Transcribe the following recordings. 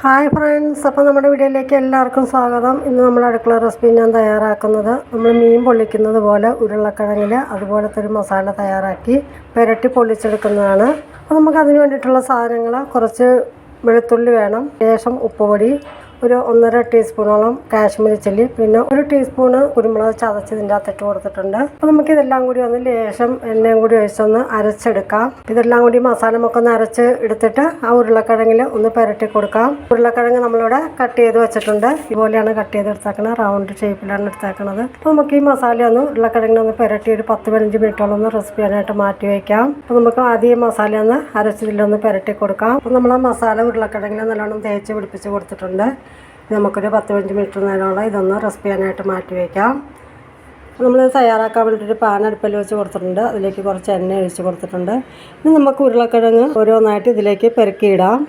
Hi friends, അപ്പോൾ നമ്മുടെ വീഡിയോയിലേക്ക് എല്ലാവർക്കും സ്വാഗതം. ഇന്ന് നമ്മൾ അടുക്കള റെസിപ്പി ഞാൻ തയ്യാറാക്കുന്നത് നമ്മൾ മീൻ പൊള്ളിക്കുന്നത് പോലെ ഉരുളക്കിഴങ്ങിൽ അതുപോലത്തെ ഒരു മസാല തയ്യാറാക്കി പുരട്ടി പൊള്ളിച്ചെടുക്കുന്നതാണ്. അപ്പോൾ നമുക്ക് അതിന് വേണ്ടിയിട്ടുള്ള സാധനങ്ങൾ കുറച്ച് വെളുത്തുള്ളി വേണം, ശേഷം ഉപ്പുപൊടി, ഒരു 1.5 ടീസ്പൂണോളം കാശ്മീരി ചില്ലി, പിന്നെ 1 ടീസ്പൂണ് കുരുമുളക് ചതച്ചതിൻ്റെ അകത്തിട്ട് കൊടുത്തിട്ടുണ്ട്. അപ്പോൾ നമുക്കിതെല്ലാം കൂടി ഒന്ന് ലേശം എണ്ണയും കൂടി ഒഴിച്ചൊന്ന് അരച്ചെടുക്കാം. ഇതെല്ലാം കൂടി മസാലമൊക്കെ ഒന്ന് അരച്ച് എടുത്തിട്ട് ആ ഉരുളക്കിഴങ്ങിൽ ഒന്ന് പുരട്ടി കൊടുക്കാം. ഉരുളക്കിഴങ്ങ് നമ്മളിവിടെ കട്ട് ചെയ്ത് വെച്ചിട്ടുണ്ട്. ഇതുപോലെയാണ് കട്ട് ചെയ്ത് എടുത്തേക്കുന്നത്, റൗണ്ട് ഷേപ്പിലാണ് എടുത്തേക്കുന്നത്. അപ്പോൾ നമുക്ക് ഈ മസാല ഒന്ന് ഉരുളക്കിഴങ്ങിനൊന്ന് പുരട്ടി ഒരു 10-15 മിനിറ്റോളം ഒന്ന് റെസിപ്പി ചെയ്യാനായിട്ട് മാറ്റി വയ്ക്കാം. അപ്പോൾ നമുക്ക് ആദ്യം മസാല ഒന്ന് അരച്ചതിലൊന്ന് പുരട്ടി കൊടുക്കാം. അപ്പോൾ നമ്മൾ ആ മസാല ഉരുളക്കിഴങ്ങിൽ നല്ലോണം തേച്ച് പിടിപ്പിച്ച് കൊടുത്തിട്ടുണ്ട്. നമുക്കൊരു 10-15 മിനിറ്റ് നേരമുള്ള ഇതൊന്ന് റെസിപ്പി ചെയ്യാനായിട്ട് മാറ്റി വയ്ക്കാം. നമ്മൾ തയ്യാറാക്കാൻ വേണ്ടിയിട്ടൊരു പാൻ അടുപ്പിൽ വെച്ച് കൊടുത്തിട്ടുണ്ട്. അതിലേക്ക് കുറച്ച് എണ്ണ ഒഴിച്ച് കൊടുത്തിട്ടുണ്ട്. ഇനി നമുക്ക് ഉരുളക്കിഴങ്ങ് ഓരോന്നായിട്ട് ഇതിലേക്ക് പെരക്കിയിടാം.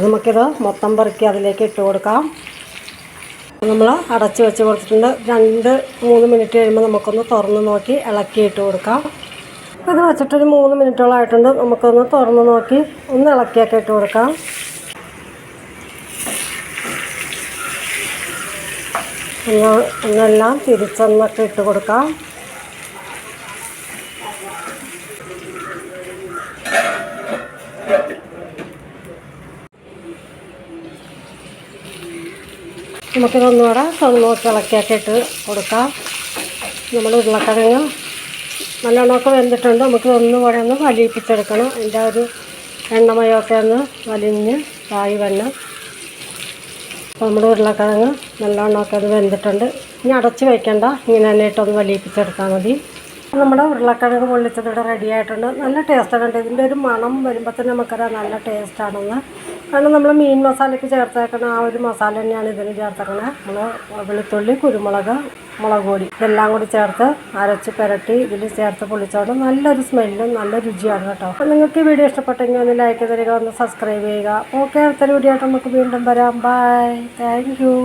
നമുക്കിത് മൊത്തം പെറുക്കി അതിലേക്ക് ഇട്ട് കൊടുക്കാം. നമ്മൾ അടച്ച് വെച്ച് കൊടുത്തിട്ടുണ്ട്. 2-3 മിനിറ്റ് കഴിയുമ്പോൾ നമുക്കൊന്ന് തുറന്ന് നോക്കി ഇളക്കിയിട്ട് കൊടുക്കാം. ഇത് വെച്ചിട്ടൊരു 3 മിനിറ്റോളം ആയിട്ടുണ്ട്. നമുക്കൊന്ന് തുറന്ന് നോക്കി ഒന്ന് ഇളക്കിയൊക്കെ ഇട്ട് കൊടുക്കാം. ഒന്നെല്ലാം തിരിച്ചൊന്നൊക്കെ ഇട്ട് കൊടുക്കാം. നമുക്കിതൊന്നുകൂടെ നോക്കി ഇളക്കിയൊക്കെ ഇട്ട് കൊടുക്കാം. നമ്മൾ ഉരുളക്കിഴങ്ങ് നല്ലോണമൊക്കെ വെന്തിട്ടുണ്ട്. നമുക്ക് ഒന്നുകൂടെ ഒന്ന് വലിയിപ്പിച്ചെടുക്കണം. അതിൻ്റെ ഒരു എണ്ണമയമൊക്കെ ഒന്ന് വലിഞ്ഞ് തായി വരണം. അപ്പോൾ നമ്മുടെ ഉരുളക്കിഴങ്ങ് നല്ലോണമൊക്കെ അത് വെന്തിട്ടുണ്ട്. ഇനി അടച്ച് വയ്ക്കണ്ട, ഇങ്ങനെ തന്നെ ഇട്ടൊന്ന് വലിയിപ്പിച്ചെടുത്താൽ മതി. നമ്മുടെ ഉരുളക്കിഴങ്ങ് പൊള്ളിച്ചതിവിടെ റെഡി ആയിട്ടുണ്ട്. നല്ല ടേസ്റ്റാണ്. ഇതിൻ്റെ ഒരു മണം വരുമ്പോൾ തന്നെ നമുക്കറിയാം നല്ല ടേസ്റ്റാണെന്ന്. കാരണം നമ്മൾ മീൻ മസാലയ്ക്ക് ചേർത്തേക്കണ ആ ഒരു മസാല തന്നെയാണ് ഇതിന് ചേർത്തേക്കണത്. നമ്മൾ വെളുത്തുള്ളി, കുരുമുളക്, മുളക് പൊടി ഇതെല്ലാം കൂടി ചേർത്ത് അരച്ച് പുരട്ടി ഇതിൽ ചേർത്ത് പൊള്ളിച്ചോണ്ട് നല്ലൊരു സ്മെല്ലും നല്ല രുചിയാണ് കേട്ടോ. അപ്പോൾ നിങ്ങൾക്ക് ഈ വീഡിയോ ഇഷ്ടപ്പെട്ടെങ്കിൽ ഒന്ന് ലൈക്ക് തരിക, ഒന്ന് സബ്സ്ക്രൈബ് ചെയ്യുക. ഓക്കെ, അടുത്തൊരു വീഡിയോ ആയിട്ട് നമുക്ക് വീണ്ടും വരാം. Bye, thank U.